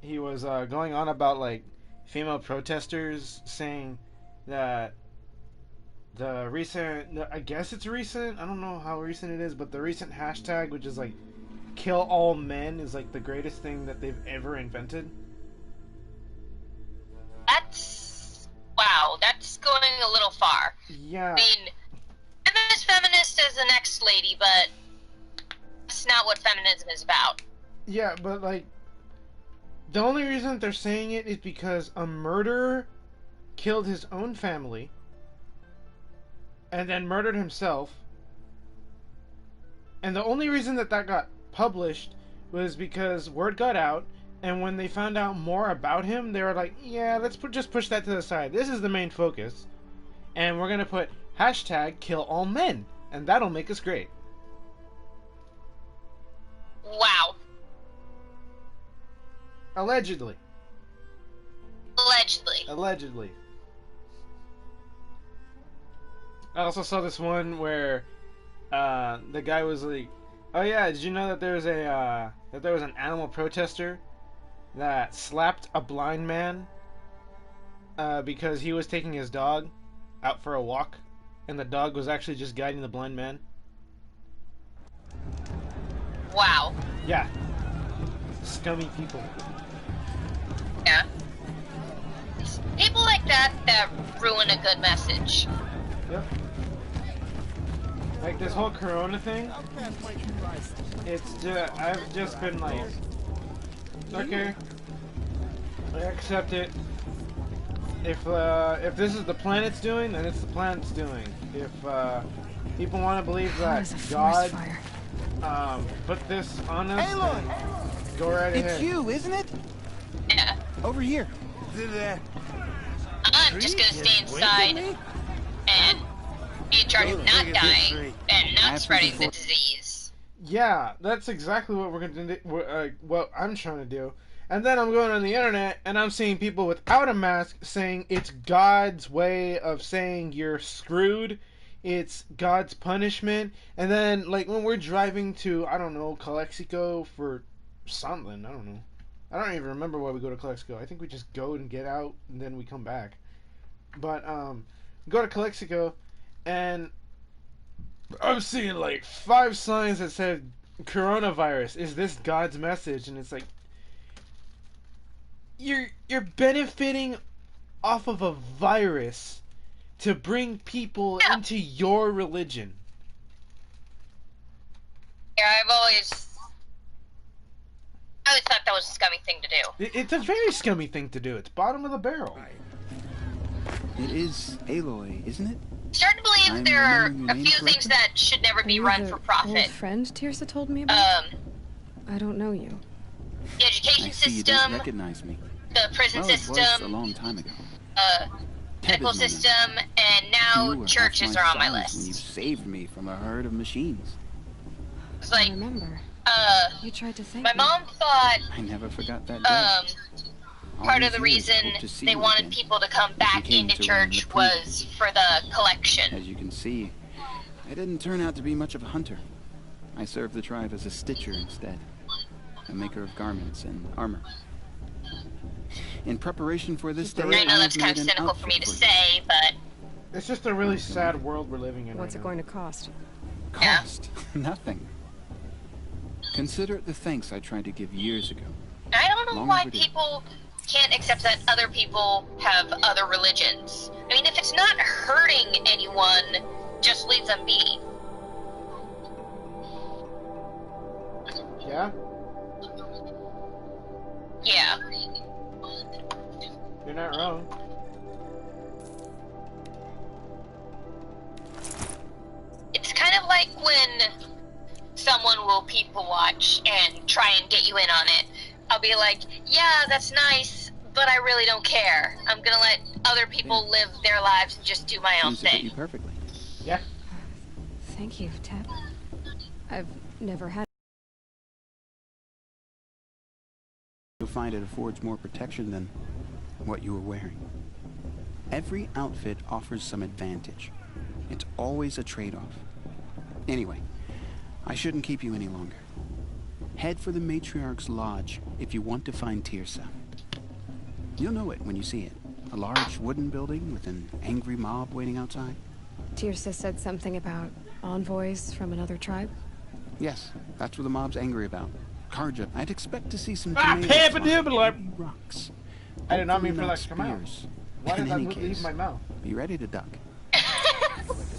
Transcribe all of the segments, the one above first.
he was going on about like female protesters saying that the recent, I guess it's recent, I don't know how recent it is, but the recent hashtag, which is like kill all men, is like the greatest thing that they've ever invented. That's wow. That's going a little far. Yeah. I mean, I'm as feminist as the next lady, but that's not what feminism is about. Yeah, but like the only reason that they're saying it is because a murderer killed his own family and then murdered himself. And the only reason that that got published was because word got out, and when they found out more about him, they were like, "Yeah, just push that to the side. This is the main focus, and we're gonna put hashtag kill all men, and that'll make us great." Wow. Allegedly. Allegedly. Allegedly. I also saw this one where the guy was like, "Oh yeah, did you know that there was an animal protester that slapped a blind man because he was taking his dog out for a walk, and the dog was actually just guiding the blind man?" Wow. Yeah, scummy people. Yeah. It's people like that that ruin a good message. Yep. Like this whole Corona thing, I've just been like, okay, I accept it. If this is the planet's doing, then it's the planet's doing. If people want to believe that God put this on us, then go right ahead. It's you, isn't it? Yeah. Over here. I'm just gonna stay inside and be in charge of not dying and not spreading the disease. Yeah, that's exactly what we're gonna do. What I'm trying to do. And then I'm going on the internet and I'm seeing people without a mask saying it's God's way of saying you're screwed. It's God's punishment. And then, like, when we're driving to, I don't know, Calexico for something, I don't know. I don't even remember why we go to Calexico. I think we just go and get out and then we come back. But, go to Calexico and I'm seeing like 5 signs that said coronavirus. Is this God's message? And it's like, you're benefiting off of a virus to bring people into your religion. Yeah, I always thought that was a scummy thing to do. It's a very scummy thing to do. It's bottom of the barrel. It is Aloy, isn't it? Starting to believe I'm there are remembering your a name few correctly? things that should never be run for Old profit. friend Tirsa told me about? I don't know you. The education I see you don't system, recognize me. the prison Well, it was a system, long time ago. medical Tebas moment. system, and You now were churches half are on my size when you list. saved me from a herd of machines. It's I like, remember. You tried to thank my me. mom thought, I never forgot that day. All part of these the years, I reason hope to see they you wanted again. people to come back came into to run church the was for the collection. As you can see, I didn't turn out to be much of a hunter. I served the tribe as a stitcher instead, a maker of garments and armor. In preparation for this day, I know I that's have kind of made an cynical for me outfit to you. say, but It's just a really sad world we're living in What's right it now. going to cost? Cost? Nothing. Consider it the thanks I tried to give years ago. I don't know Long why overdue. people can't accept that other people have other religions. I mean, if it's not hurting anyone, just leave them be. Yeah? Yeah. You're not wrong. It's kind of like when someone will people watch and try and get you in on it. I'll be like, yeah, that's nice, but I really don't care. I'm gonna let other people live their lives and just do my own Seems to fit thing. you perfectly. Yeah. Thank you, Ted. I've never had. You'll find it affords more protection than what you were wearing. Every outfit offers some advantage. It's always a trade-off. Anyway, I shouldn't keep you any longer. Head for the Matriarch's Lodge if you want to find Tirsa. You'll know it when you see it. A large wooden building with an angry mob waiting outside. Tirsa said something about envoys from another tribe. Yes, that's what the mob's angry about. Karja, I'd expect to see some rocks. I did not mean Hopefully for that to come out. spears. Why In did that any leave case, my mouth? be ready to duck.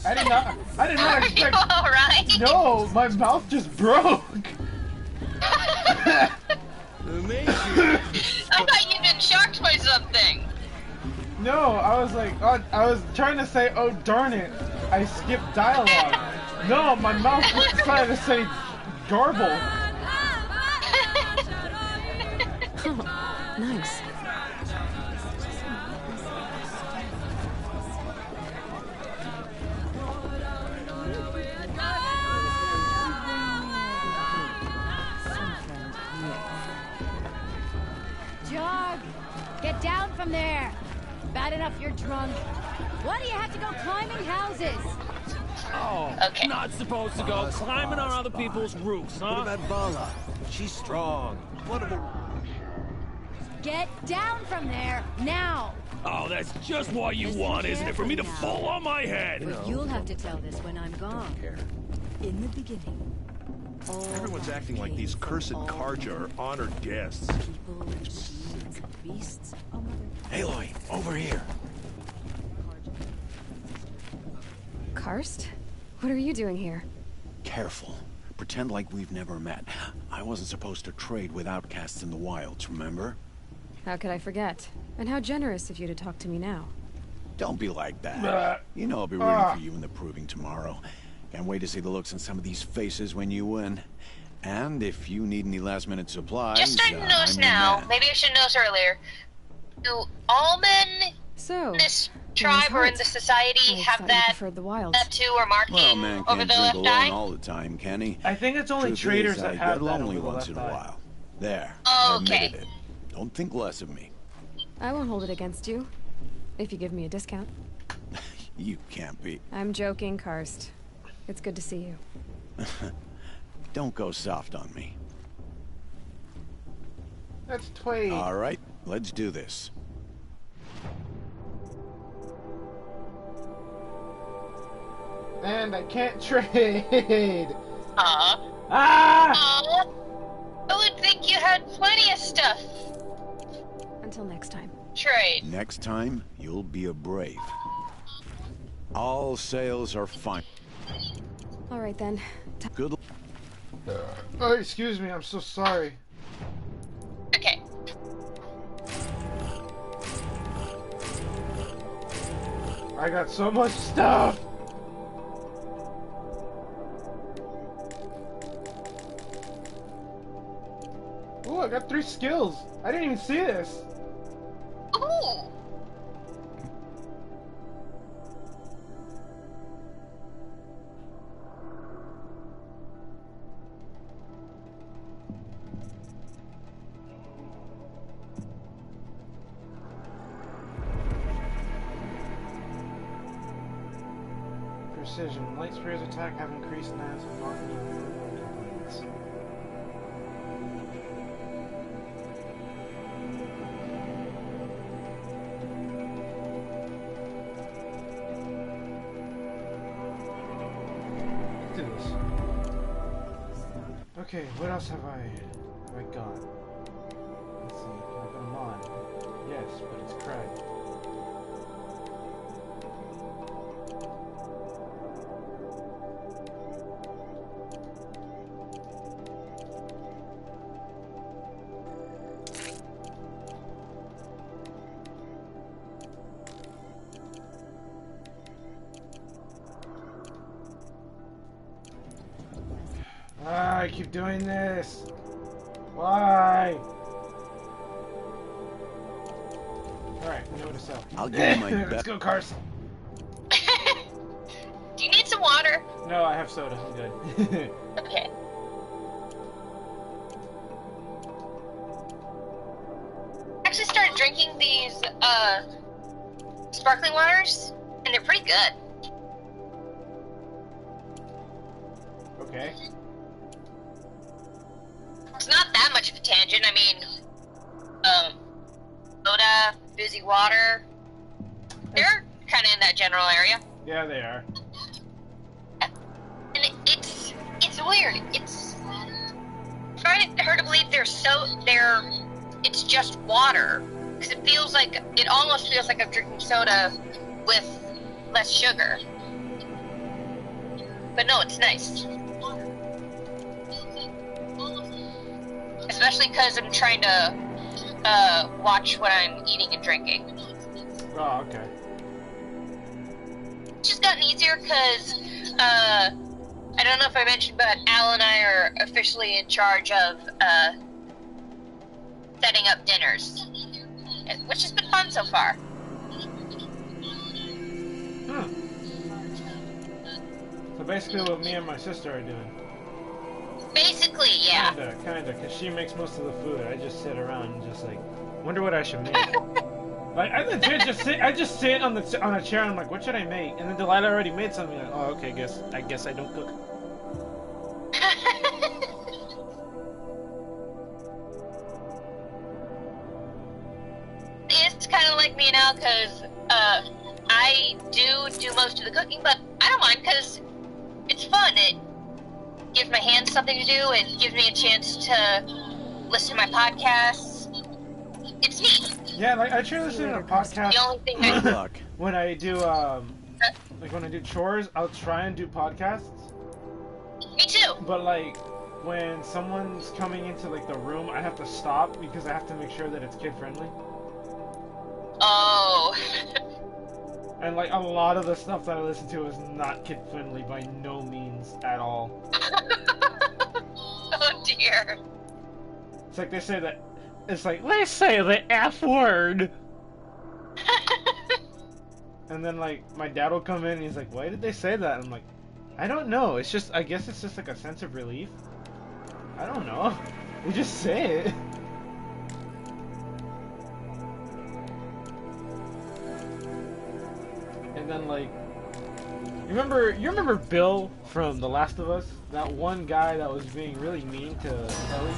I did not Are you expect. alright? No, my mouth just broke. I thought you'd been shocked by something. No, I was like, oh, I was trying to say, oh darn it, I skipped dialogue. No, my mouth decided to say garble. Oh, nice. Jog! Get down from there! Bad enough you're drunk. Why do you have to go climbing houses? Oh, Okay. not supposed to go climbing on other people's roofs, huh? What about Vala? She's strong. What about... Get down from there, now! Oh, that's just what you Listen want, isn't it? For me to carefully now. fall on my head. But you'll have to tell this when I'm gone. In the beginning, all Everyone's that acting like came these from cursed all Karja are honored guests. people, machines, and beasts. Oh, mother. Aloy, over here. Karst? What are you doing here? Careful. Pretend like we've never met. I wasn't supposed to trade with outcasts in the wilds, remember? How could I forget? And how generous of you to talk to me now. Don't be like that. Bleh. You know I'll be rooting for you in the proving tomorrow. Can't wait to see the looks on some of these faces when you win. And if you need any last-minute supplies, Just starting to notice I'm your now. man. Maybe I should notice earlier. Do all men So, in this tribe or in the society I have thought you that preferred the wilds. tattoo or marking Well, man over can't the drink left alone eye? all the time, can he? I think it's only Truth traders is, that I have get that lonely over the once left in a eye. while. There, I Okay. admitted it. Don't think less of me. I won't hold it against you. If you give me a discount. You can't be. I'm joking, Karst. It's good to see you. Don't go soft on me. That's Twade. All right, let's do this. And I can't trade. Aw. Ah! Aw. I would think you had plenty of stuff. Until next time. Trade. Next time, you'll be a brave. All sails are fine. All right then. Good luck. Oh, excuse me. I'm so sorry. Okay. I got so much stuff. Ooh, I got 3 skills. I didn't even see this. Ooh. Precision. Light spears attack have increased as marked components. Let's do this. Okay, what else have I got? Let's see. Can I put them on? Yes, but it's Craig. Ah, I keep doing this. Why? Alright, I know what to sell. I'll give you my Let's best. go, Carson. Do you need some water? No, I have soda. I'm good. Okay. I actually started drinking these, sparkling waters, and they're pretty good. Okay. It's not that much of a tangent. I mean, soda, fizzy water. They're kind of in that general area. Yeah, they are. And it's weird. It's trying to her to believe it's just water, because it almost feels like I'm drinking soda with less sugar. But no, it's nice. Especially because I'm trying to watch what I'm eating and drinking. Oh, okay. It's just gotten easier because, I don't know if I mentioned, but Al and I are officially in charge of setting up dinners, which has been fun so far. So basically what me and my sister are doing. Basically, yeah. Kinda, because she makes most of the food. I just sit around and just like, wonder what I should make. Like, I legit just sit on a chair and I'm like, what should I make? And then Delilah already made something. Like, oh, okay, I guess I don't cook. It's kind of like me now, because I do most of the cooking, but I don't mind because it's fun. It gives my hands something to do. It gives me a chance to listen to my podcasts. It's neat. Yeah, like I try to listen to a podcast. The only thing I when I do like when I do chores, I'll try and do podcasts. Me too. But like when someone's coming into like the room, I have to stop because I have to make sure that it's kid friendly. Oh. And like a lot of the stuff that I listen to is not kid friendly by no means at all. Oh dear. It's like they say that. It's like, they say the F word. And then like my dad will come in and he's like, why did they say that? And I'm like, I don't know. It's just, I guess it's just like a sense of relief. I don't know. They just say it. And then like, you remember Bill from The Last of Us? That one guy that was being really mean to Ellie?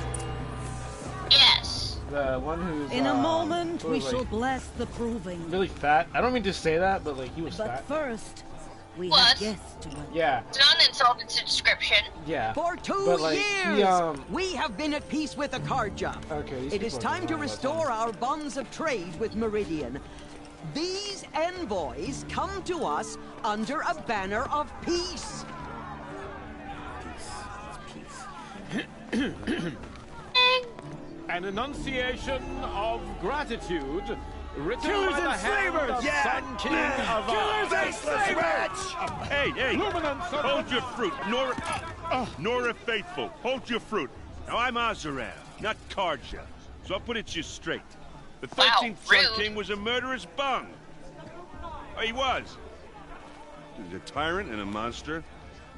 Yes. The one who's in a moment we like, shall bless the proving. Really fat. I don't mean to say that, but like he was but fat. First, we what? have guests to welcome. Yeah. It's not an insult, it's a description. Yeah. For 2 but, like, years, we have been at peace with the Carja. Okay. It is time to restore our bonds of trade with Meridian. These envoys come to us under a banner of peace. Peace. An enunciation of gratitude written by the hand of Sun King of Hey, hold your fruit. Nora Faithful, hold your fruit. Now, I'm Azaram, not Carja, so I'll put it to you straight. The 13th Sun King was a murderous bung. Oh, he was. He was a tyrant and a monster.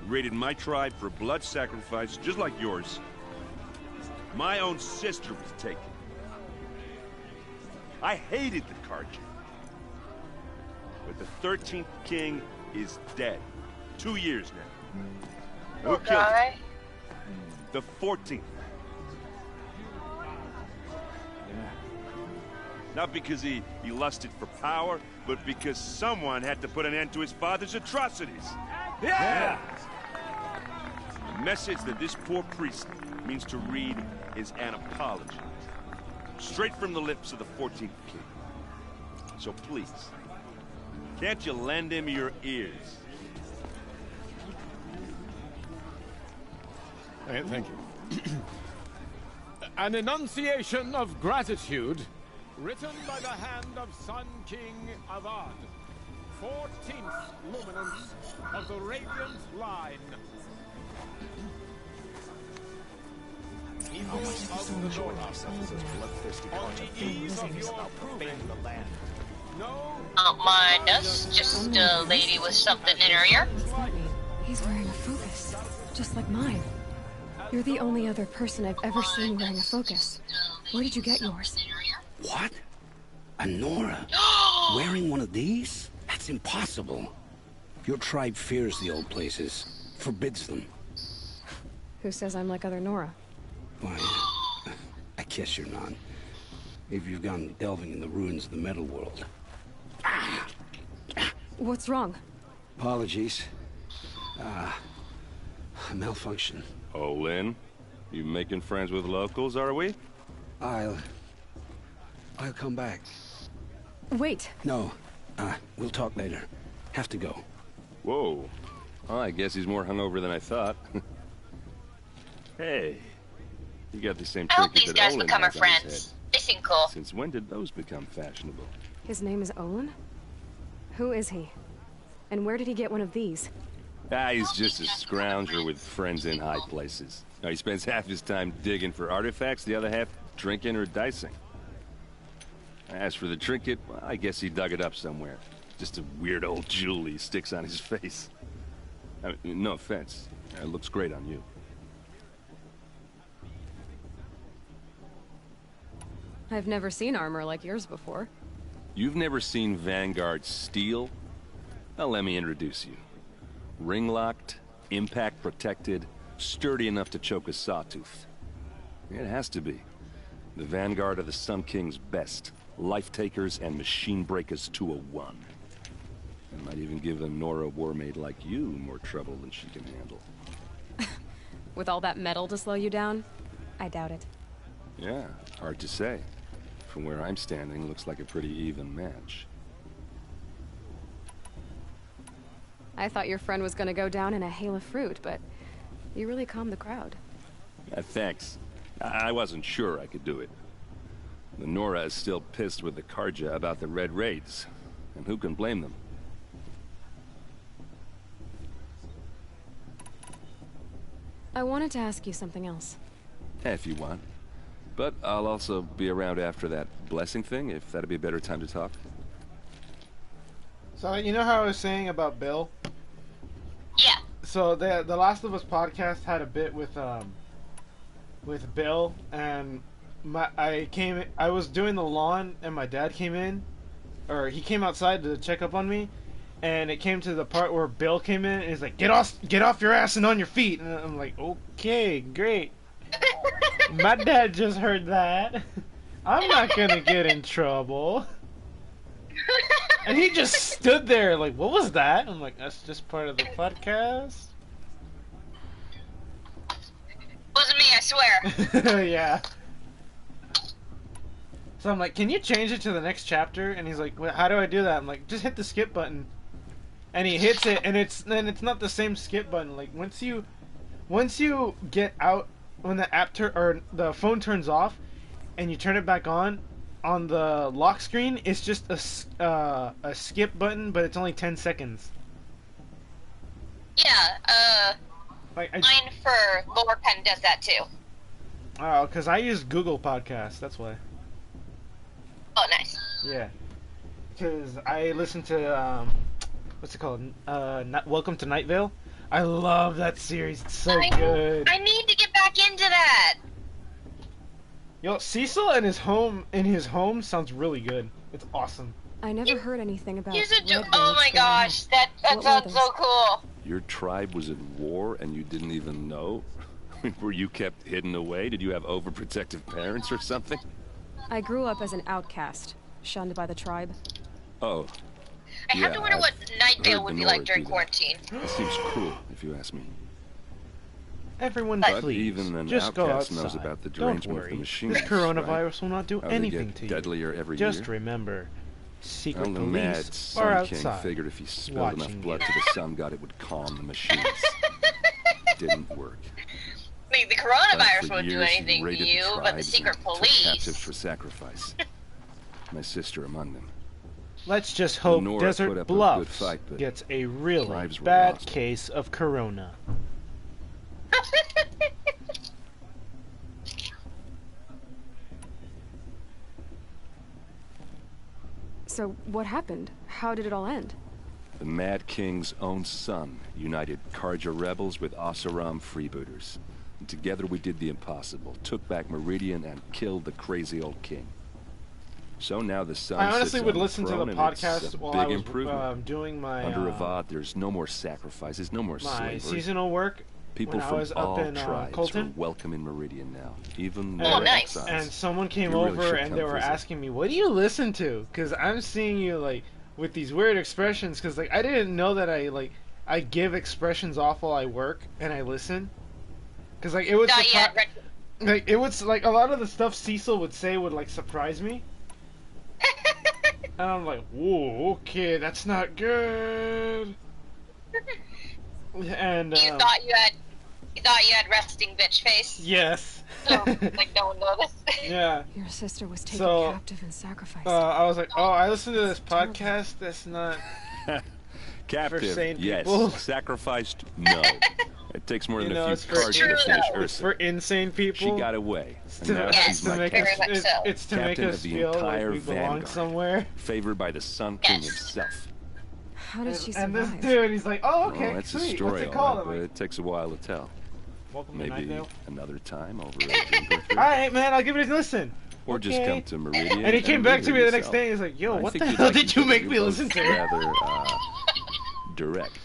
He raided my tribe for blood sacrifice, just like yours. My own sister was taken. I hated the Carja. But the 13th king is dead. 2 years now. Who killed him? The 14th. Not because he lusted for power, but because someone had to put an end to his father's atrocities. Yeah! The message that this poor priest means to read is an apology. Straight from the lips of the 14th king. So please, can't you lend him your ears? Thank you. An enunciation of gratitude written by the hand of Sun King Avad, 14th luminance of the Radiant Line. Don't mind us, just a lady with something in her ear. He's wearing a focus, just like mine. You're the only other person I've ever seen wearing a focus. Where did you get yours? What? A Nora? Wearing one of these? That's impossible. Your tribe fears the old places, forbids them. Who says I'm like other Nora? Why, guess you're not. If you've gone delving in the ruins of the metal world. What's wrong? Apologies. Malfunction. Oh, Lynn? You making friends with locals, are we? I'll come back. Wait. No. We'll talk later. Have to go. Whoa. Well, I guess he's more hungover than I thought. Hey. You got the same I hope trinket these that guys Olin become our has on his friends. head. They seem cool. Since when did those become fashionable? His name is Olin? Who is he? And where did he get one of these? He's just a scrounger with friends in high places. Now, he spends half his time digging for artifacts, the other half drinking or dicing. As for the trinket, well, I guess he dug it up somewhere. Just a weird old jewel he sticks on his face. I mean, no offense. It looks great on you. I've never seen armor like yours before. You've never seen Vanguard steel? Well, let me introduce you. Ring-locked, impact-protected, sturdy enough to choke a sawtooth. It has to be. The Vanguard of the Sun King's best. Life-takers and machine-breakers to a one. It might even give a Nora warmaid like you more trouble than she can handle. With all that metal to slow you down? I doubt it. Yeah, hard to say. From where I'm standing, looks like a pretty even match. I thought your friend was gonna go down in a hail of fruit, but you really calmed the crowd. Thanks. I wasn't sure I could do it. The Nora is still pissed with the Karja about the Red Raids, and who can blame them? I wanted to ask you something else. If you want. But I'll also be around after that blessing thing, if that'd be a better time to talk. So, you know how I was saying about Bill? Yeah. So, the Last of Us podcast had a bit with Bill, and I was doing the lawn, and my dad came in, or he came outside to check up on me, and it came to the part where Bill came in, and he's like, get off your ass and on your feet, and I'm like, okay, great. My dad just heard that. I'm not gonna get in trouble. And he just stood there like, what was that? I'm like, that's just part of the podcast. Wasn't me, I swear. Yeah. So I'm like, can you change it to the next chapter? And he's like, well, how do I do that? I'm like, just hit the skip button. And he hits it, and it's not the same skip button. Like once you get out, when the phone turns off, and you turn it back on the lock screen, it's just a skip button, but it's only 10 seconds. Yeah, mine for Lower Pen does that too. Oh, because I use Google Podcasts, that's why. Oh, nice. Yeah. Because I listen to, what's it called? Welcome to Night Vale. I love that series, it's so good. I need to get back into that. Yo, Cecil and his home sounds really good. It's awesome. I never heard anything about oh my gosh, that sounds so cool. Your tribe was at war and you didn't even know? Were you kept hidden away? Did you have overprotective parents or something? I grew up as an outcast, shunned by the tribe. Oh. I have to wonder what Night Vale would be like during quarantine. It seems cruel, if you ask me. Everyone, but please, even an just go outcast outside. knows about the Don't derangement of worry. the machines. This coronavirus right? will not do How they anything get to you. deadlier every just year. remember, secret Well, the mad police Sun are King outside. figured if he spilled enough blood to the sun god, it would calm the machines. Didn't work. The coronavirus For won't do years, he anything to raided you, the but the tribes secret and took police. captives for sacrifice. My sister among them. Let's just hope Nora put Desert up a good Bluffs fight, but gets a really tribes were bad lost. case of corona. So, what happened? How did it all end? The Mad King's own son united Karja rebels with Oseram freebooters. And together we did the impossible, took back Meridian and killed the crazy old king. So now the sun I honestly sits would on listen to the throne, and it's podcast a while big I was improvement. doing my Under Avad, there's no more sacrifices, no more my slavery. seasonal work. People when I from was all up in tribes Colton. are welcome in Meridian now, even And, the exiles. and someone came You really over should and come they were visit. asking me, "What do you listen to?" Because I'm seeing you like with these weird expressions. Because like I didn't know that I give expressions off while I work and I listen. Because like it would like it was like a lot of the stuff Cecil would say would like surprise me. And I'm like, whoa, okay, that's not good. And You thought you had resting bitch face. yes. So, like no one noticed. Yeah. Your sister was taken So, captive and sacrificed. I was like, oh, I listened to this podcast. That's not for Captive, sane yes. people. Sacrificed, no. It takes more than You know, a it's few for, cards to finish it's Ursa. for insane people. She got away. It's And to, now it's she's to my make captain. us, it's to make Captain us of the feel like entire we belong vanguard. somewhere. Favored by the Sun King himself. How did she And survive? this dude, he's like, oh, okay, Well, that's a sweet. story, What's it all called? right, I'm but like, it takes a while to tell. Welcome to Maybe Nightdale. another time over a drink or three. All right, man, I'll give it a listen. Or just Okay. come to Meridian. And he came back to me the next yourself. day. He's like, yo, I what think the you'd hell like did each you other. make You're me both listen to? Rather direct.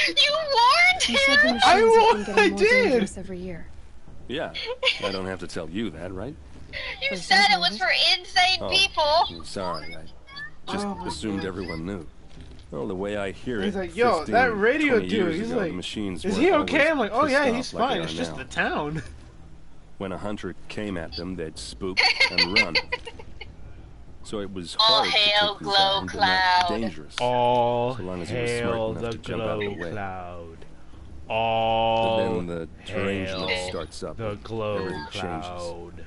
You warned You said the him. machines have been getting I more did. dangerous every year. Yeah, I don't have to tell you that, right? You said it was for insane Oh, people. I'm sorry. I just Oh, assumed everyone knew. Well, the way I hear He's it, like, yo, 15, that radio 20 dude, years he's ago, like, the machines is weren't he always okay? I'm like, oh pissed yeah, off he's like they fine. are It's just now. the town. When a hunter came at them, they'd spook and run. So it was All hard hail to take them Glow down, but not Cloud. dangerous. All so long as you were smart hail enough the to jump out of the glow way. cloud. But All then the derangement hail starts up. the glow Everything changes. cloud.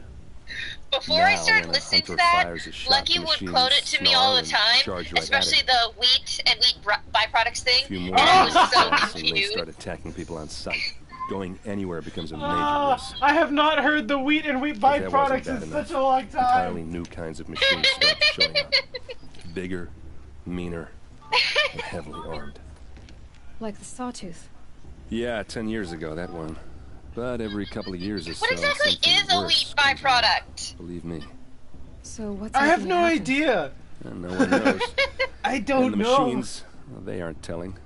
Before I Now, started when a listening hunter to that, fires a shot, Lucky the would machines quote it to me all the snarl and time, charge right at especially it. the wheat and wheat byproducts thing. A few more And I was so shots and they confused. start attacking people on sight. Going anywhere becomes a major Ah, risk. I have not heard the wheat and wheat But that wasn't byproducts bad in enough. such a long Entirely time. new kinds of machines start showing up. Bigger, meaner, and heavily armed. Like the Sawtooth. Yeah, 10 years ago, that one. But every couple of years or so, What exactly something is a worse wheat comes along. byproduct? Believe me. So what's I have making no it happen? idea. And no one knows. I don't and the know. machines, well, they aren't telling.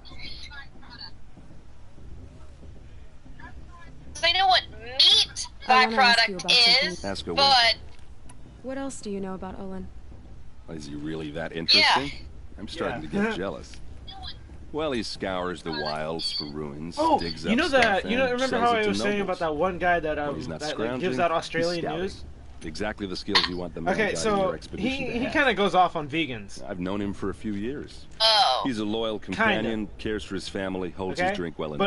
I know what meat I wanna ask you byproduct about is, something. Ask away. but What else do you know about Olin? Is he really that interesting? I'm starting to Yeah. get jealous. Well, he scours the wilds for ruins, Oh, digs you up know stuff, that? You know, and remember sells how it I to was saying nobles. about that one guy that When he's not that like, scrounging, gives out he's Australian scouting. news? Exactly the skills you want the man Okay, guiding so your expedition to he have. kind of goes off on vegans. I've known him for a few years. oh, He's a loyal companion, cares for his family, holds Okay, his drink well but enough.